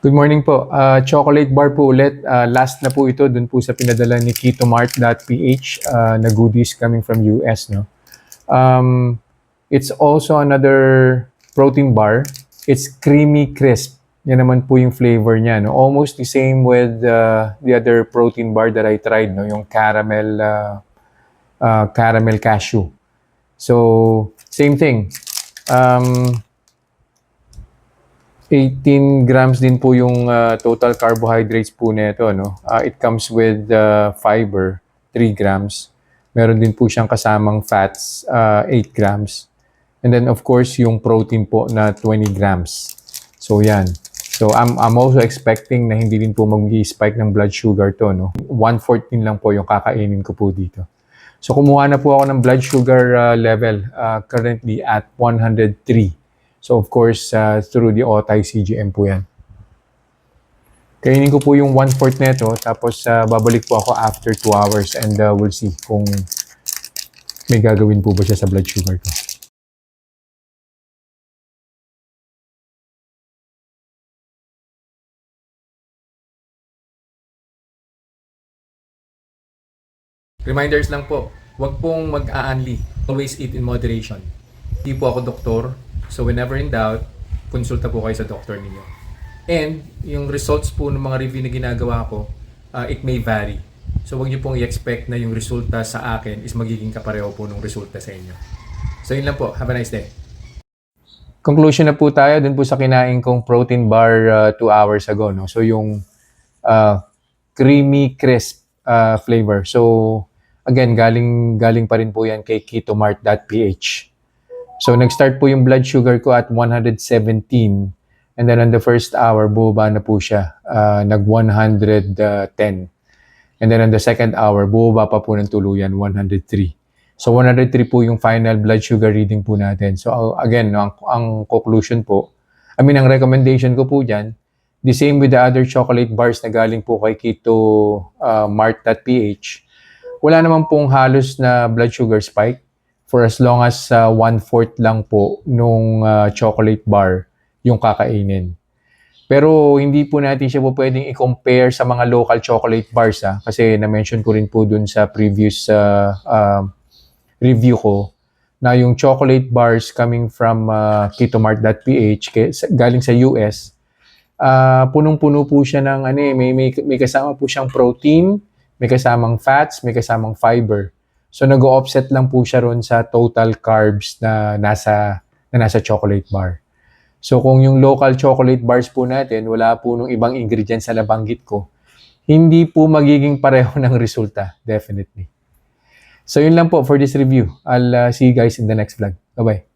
Good morning po. Chocolate bar po ulit. Last na po ito dun po sa pinadala ni ketomart.ph na goodies coming from US. No? It's also another protein bar. It's creamy crisp. Yan naman po yung flavor niya. No? Almost the same with the other protein bar that I tried. No? Yung caramel cashew. So, same thing. 18 grams din po yung total carbohydrates po nito. No? It comes with fiber, 3 grams. Meron din po siyang kasamang fats, 8 grams. And then of course, yung protein po na 20 grams. So yan. So I'm also expecting na hindi din po mag-spike ng blood sugar to. No? 1/14 lang po yung kakainin ko po dito. So kumuha na po ako ng blood sugar level currently at 103. So of course, through the OTI CGM po yan. Kainin ko po yung 1/4 neto, tapos babalik po ako after 2 hours and we'll see kung may gagawin po ba siya sa blood sugar ko. Reminders lang po, huwag pong mag-aanli. Always eat in moderation. Hindi po ako doktor. So whenever in doubt, konsulta po kayo sa doktor ninyo. And yung results po ng mga review na ginagawa ko, it may vary. So huwag niyo pong i-expect na yung resulta sa akin is magiging kapareho po ng resulta sa inyo. So yun lang po. Have a nice day. Conclusion na po tayo dun po sa kinain kong protein bar 2 hours ago. No? So yung creamy crisp flavor. So again, galing pa rin po yan kay ketomart.ph. So, nag-start po yung blood sugar ko at 117. And then, on the first hour, bumaba na po siya. Nag-110. And then, on the second hour, bumaba pa po ng tuluyan, 103. So, 103 po yung final blood sugar reading po natin. So, again, ang conclusion po, ang recommendation ko po dyan, the same with the other chocolate bars na galing po kay ketomart.ph, wala naman pong halos na blood sugar spike. For as long as 1/4 lang po nung chocolate bar yung kakainin. Pero hindi po natin siya po pwedeng i-compare sa mga local chocolate bars kasi na-mention ko rin po dun sa previous review ko na yung chocolate bars coming from ketomart.ph galing sa US, punong-puno po siya ng may kasama po siyang protein, may kasamang fats, may kasamang fiber. So nag-offset lang po siya ron sa total carbs na nasa chocolate bar. So kung yung local chocolate bars po natin, wala po nung ibang ingredients na nabanggit ko, hindi po magiging pareho ng resulta, definitely. So yun lang po for this review. I'll see you guys in the next vlog. Bye-bye.